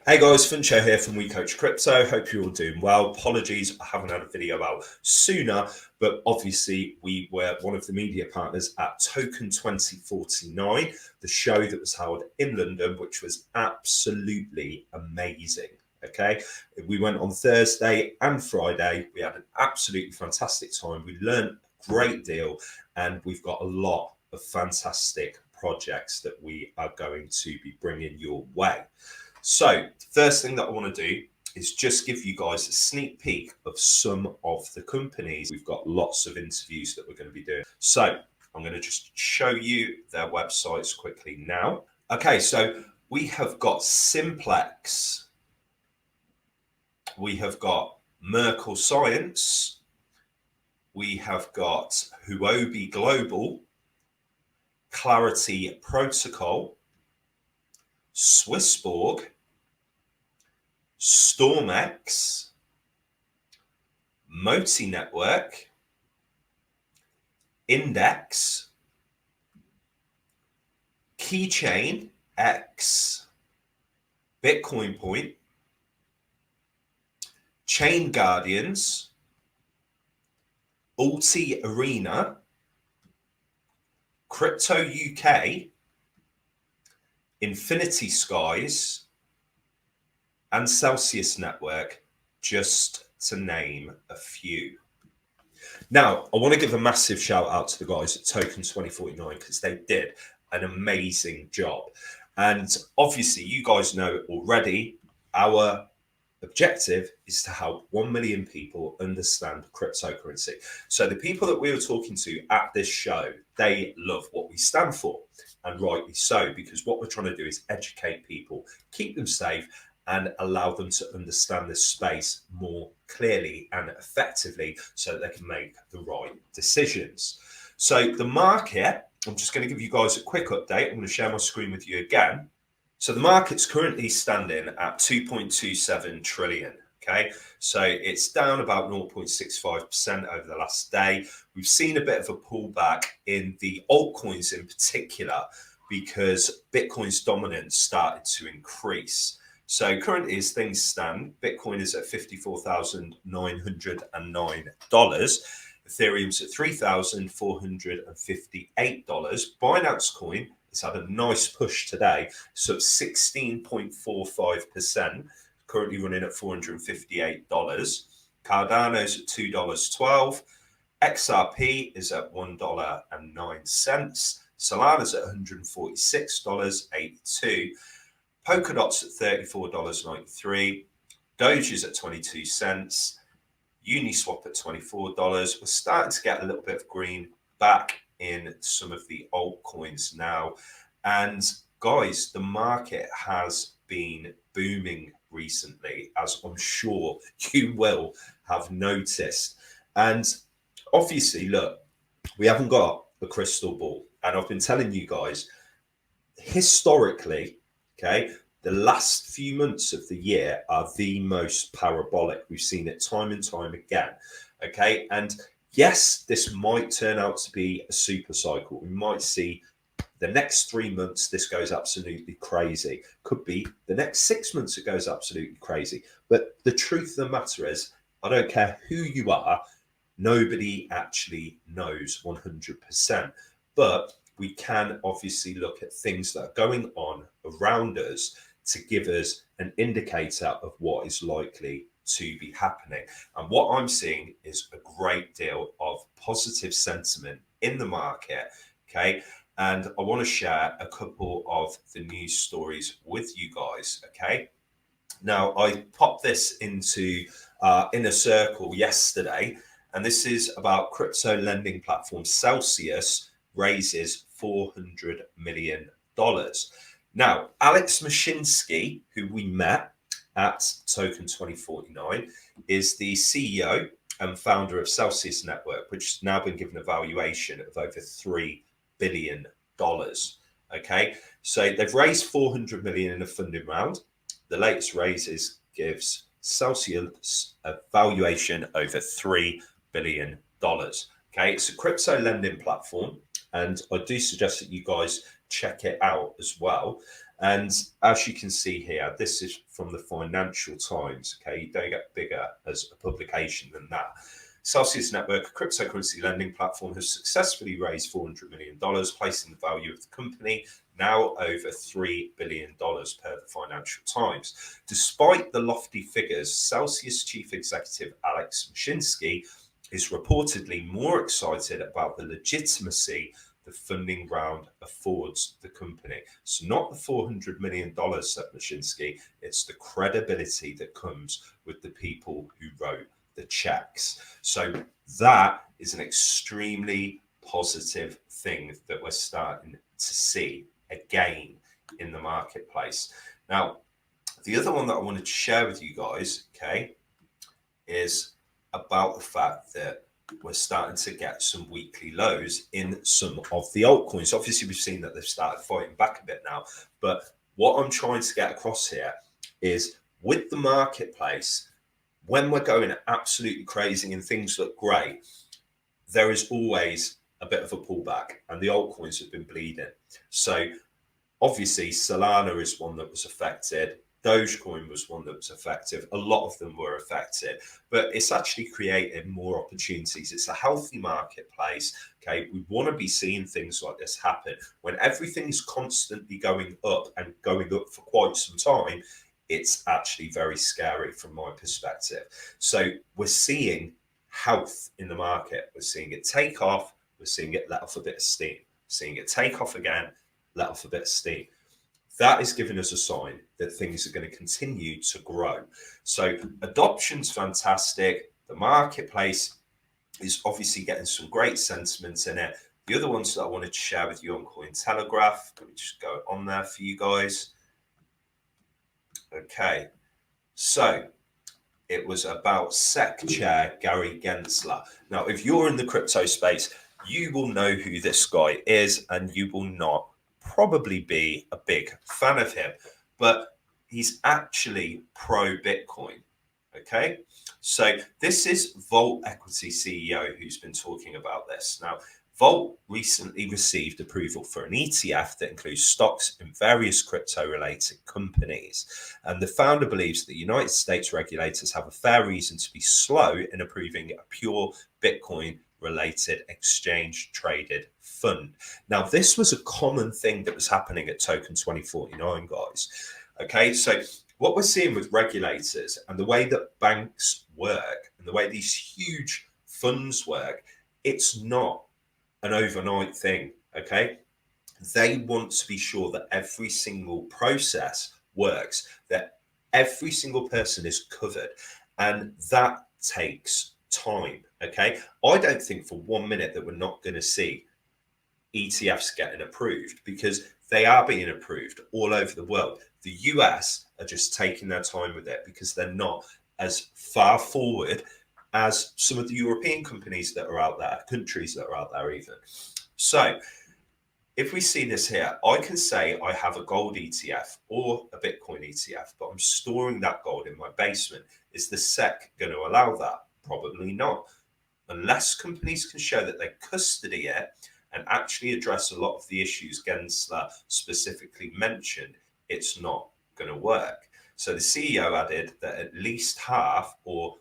Hey guys, Funsho here from We Coach Crypto. Hope you're all doing well. Apologies, I haven't had a video out sooner, but obviously we were one of the media partners at Token 2049, the show that was held in London, which was absolutely amazing. Okay, we went on Thursday and Friday. We had an absolutely fantastic time. We learned a great deal, and we've got a lot of fantastic projects that we are going to be bringing your way. So, first thing that I want to do is just give you guys a sneak peek of some of the companies. We've got lots of interviews that we're going to be doing. So, I'm going to just show you their websites quickly now. Okay, so we have got Simplex, we have got Merkle Science, we have got Huobi Global, Clarity Protocol, Swissborg, Stormex, Moti Network, Index, Keychain X, Bitcoin Point, Chain Guardians, Ulti Arena, Crypto UK, Infinity Skies, and Celsius Network, just to name a few. Now, I want to give a massive shout out to the guys at Token 2049 because they did an amazing job. And obviously, you guys know already, our objective is to help 1 million people understand cryptocurrency. So the people that we were talking to at this show, they love what we stand for, and rightly so, because what we're trying to do is educate people, keep them safe, and allow them to understand this space more clearly and effectively so they can make the right decisions. So the market, I'm just going to give you guys a quick update. I'm going to share my screen with you again. So the market's currently standing at 2.27 trillion. Okay, so it's down about 0.65% over the last day. We've seen a bit of a pullback in the altcoins in particular because Bitcoin's dominance started to increase. So currently, as things stand, Bitcoin is at $54,909. Ethereum's at $3,458. Binance Coin has had a nice push today, so it's 16.45%, currently running at $458. Cardano's at $2.12. XRP is at $1.09. Solana's at $146.82. Polkadot's at $34.93, Doge is at 22 cents, Uniswap at $24. We're starting to get a little bit of green back in some of the altcoins now. And guys, the market has been booming recently, as I'm sure you will have noticed. And obviously, look, we haven't got a crystal ball. And I've been telling you guys, historically, okay, the last few months of the year are the most parabolic. We've seen it time and time again. Okay, and yes, this might turn out to be a super cycle. We might see the next 3 months, this goes absolutely crazy. Could be the next 6 months, it goes absolutely crazy. But the truth of the matter is, I don't care who you are, nobody actually knows 100%. But we can obviously look at things that are going on around us to give us an indicator of what is likely to be happening. And what I'm seeing is a great deal of positive sentiment in the market. Okay. And I want to share a couple of the news stories with you guys. Okay. Now, I popped this into Inner Circle yesterday, and this is about crypto lending platform Celsius raises $400 million. Now, Alex Mashinsky, who we met at Token 2049, is the CEO and founder of Celsius Network, which has now been given a valuation of over $3 billion. Okay, so they've raised $400 million in a funding round. The latest raises gives Celsius a valuation over $3 billion. Okay, it's a crypto lending platform, and I do suggest that you guys check it out as well. And as you can see here, this is from the Financial Times. Okay, you don't get bigger as a publication than that. Celsius Network, a cryptocurrency lending platform, has successfully raised $400 million, placing the value of the company now over $3 billion per the Financial Times. Despite the lofty figures, Celsius chief executive Alex Mashinsky is reportedly more excited about the legitimacy the funding round affords the company. It's not the $400 million, said Mashinsky, it's the credibility that comes with the people who wrote the checks. So that is an extremely positive thing that we're starting to see again in the marketplace. Now, the other one that I wanted to share with you guys, okay, is about the fact that we're starting to get some weekly lows in some of the altcoins. Obviously, we've seen that they've started fighting back a bit now. But what I'm trying to get across here is with the marketplace, when we're going absolutely crazy and things look great, there is always a bit of a pullback, and the altcoins have been bleeding. So obviously, Solana is one that was affected. Dogecoin was one that was affected. A lot of them were affected, but it's actually creating more opportunities. It's a healthy marketplace. Okay, we want to be seeing things like this happen. When everything's constantly going up and going up for quite some time, it's actually very scary from my perspective. So we're seeing health in the market. We're seeing it take off. We're seeing it let off a bit of steam. Seeing it take off again, let off a bit of steam. That is giving us a sign that things are going to continue to grow. So adoption's fantastic. The marketplace is obviously getting some great sentiments in it. The other ones that I wanted to share with you on Cointelegraph, let me just go on there for you guys. Okay, so it was about SEC chair Gary Gensler. Now, if you're in the crypto space, you will know who this guy is, and you will not probably be a big fan of him, but he's actually pro Bitcoin. Okay, so this is Vault Equity CEO who's been talking about this. Now, Vault recently received approval for an ETF that includes stocks in various crypto-related companies. And the founder believes that United States regulators have a fair reason to be slow in approving a pure Bitcoin-related exchange-traded fund. Now, this was a common thing that was happening at Token 2049, guys. Okay, so what we're seeing with regulators and the way that banks work and the way these huge funds work, it's not an overnight thing. Okay, they want to be sure that every single process works, that every single person is covered, and that takes time. Okay, I don't think for 1 minute that we're not going to see ETFs getting approved, because they are being approved all over the world. The US are just taking their time with it because they're not as far forward as some of the European companies that are out there, countries that are out there even. So if we see this here, I can say I have a gold ETF or a Bitcoin ETF, but I'm storing that gold in my basement. Is the SEC going to allow that? Probably not. Unless companies can show that they custody it and actually address a lot of the issues Gensler specifically mentioned, it's not going to work. So the CEO added that at least half of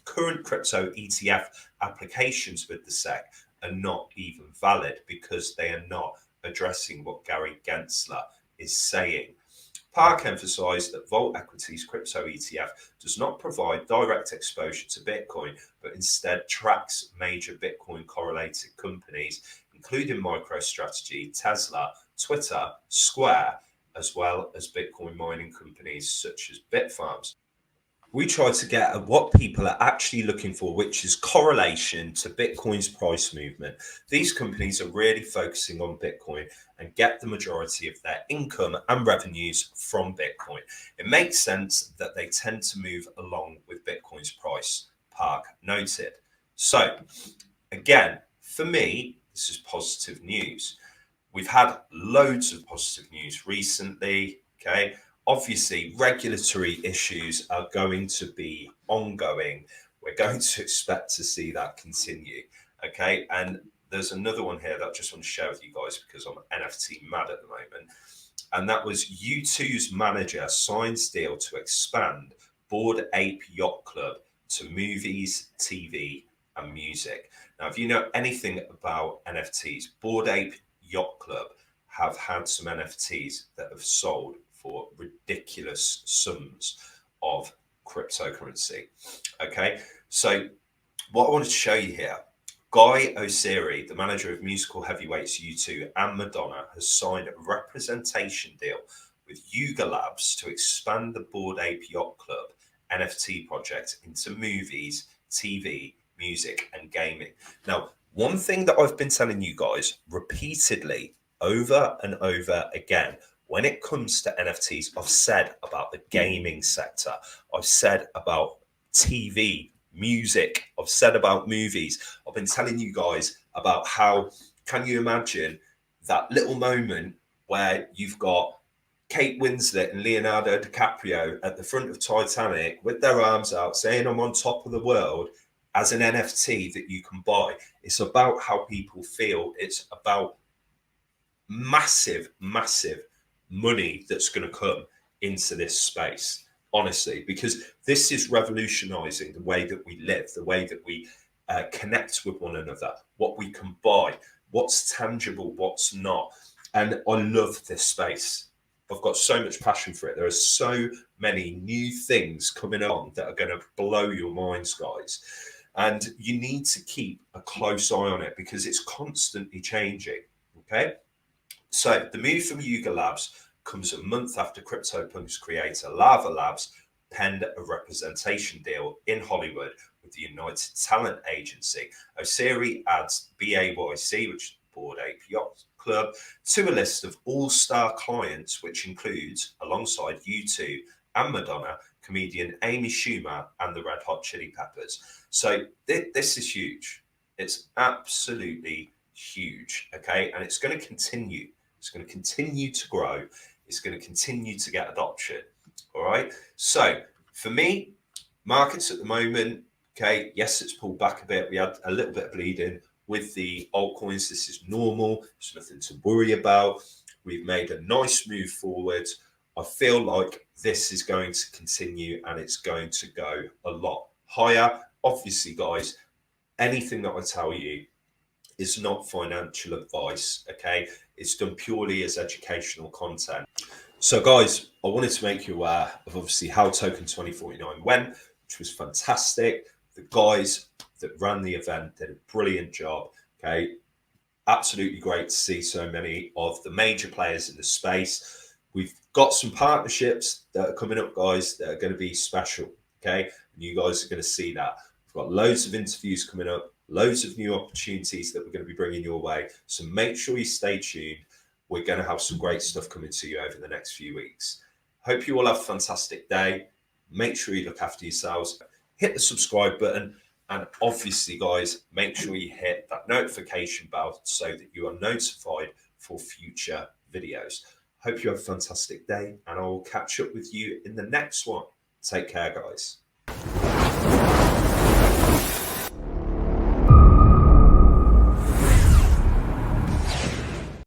current crypto ETF applications with the SEC are not even valid because they are not addressing what Gary Gensler is saying. Park emphasized that Vault Equity's crypto ETF does not provide direct exposure to Bitcoin, but instead tracks major Bitcoin correlated companies, including MicroStrategy, Tesla, Twitter, Square, as well as Bitcoin mining companies such as Bitfarms. We try to get at what people are actually looking for, which is correlation to Bitcoin's price movement. These companies are really focusing on Bitcoin and get the majority of their income and revenues from Bitcoin. It makes sense that they tend to move along with Bitcoin's price, Park noted. So again, for me, this is positive news. We've had loads of positive news recently, okay? Obviously, regulatory issues are going to be ongoing. We're going to expect to see that continue, okay? And there's another one here that I just want to share with you guys because I'm NFT mad at the moment. and that was U2's manager signs deal to expand Bored Ape Yacht Club to movies, TV, and music. Now, if you know anything about NFTs, Bored Ape Yacht Club have had some NFTs that have sold for ridiculous sums of cryptocurrency. Okay, so what I wanted to show you here, Guy Oseary, the manager of musical heavyweights U2 and Madonna, has signed a representation deal with Yuga Labs to expand the Bored Ape Yacht Club NFT project into movies, TV, music, and gaming. Now, one thing that I've been telling you guys repeatedly over and over again, when it comes to NFTs, I've said about the gaming sector, I've said about TV, music, I've said about movies. I've been telling you guys about how, can you imagine that little moment where you've got Kate Winslet and Leonardo DiCaprio at the front of Titanic with their arms out saying, I'm on top of the world, as an NFT that you can buy. It's about how people feel. It's about massive, massive money that's going to come into this space, honestly, because this is revolutionizing the way that we live, the way that we connect with one another, what we can buy, what's tangible, what's not. And I love this space. I've got so much passion for it. There are so many new things coming on that are going to blow your minds, guys. And you need to keep a close eye on it because it's constantly changing. Okay. So the move from Yuga Labs comes a month after CryptoPunks creator Lava Labs penned a representation deal in Hollywood with the United Talent Agency. Oseary adds BAYC, which is Bored Ape Yacht Club, to a list of all-star clients, which includes, alongside U2 and Madonna, comedian Amy Schumer and the Red Hot Chili Peppers. So this is huge. It's absolutely huge, okay? And it's going to continue. It's going to continue to grow. It's going to continue to get adoption, all right? So for me, markets at the moment, okay, yes, it's pulled back a bit. We had a little bit of bleeding with the altcoins. This is normal. There's nothing to worry about. We've made a nice move forward. I feel like this is going to continue and it's going to go a lot higher. Obviously, guys, anything that I tell you is not financial advice, okay? It's done purely as educational content. So, guys, I wanted to make you aware of obviously how Token 2049 went, which was fantastic. The guys that ran the event did a brilliant job, okay? Absolutely great to see so many of the major players in the space. We've got some partnerships that are coming up, guys, that are going to be special, okay? And you guys are going to see that. We've got loads of interviews coming up, loads of new opportunities that we're going to be bringing your way. So make sure you stay tuned. We're going to have some great stuff coming to you over the next few weeks. Hope you all have a fantastic day. Make sure you look after yourselves. Hit the subscribe button. And obviously, guys, make sure you hit that notification bell so that you are notified for future videos. Hope you have a fantastic day, and I will catch up with you in the next one. Take care, guys.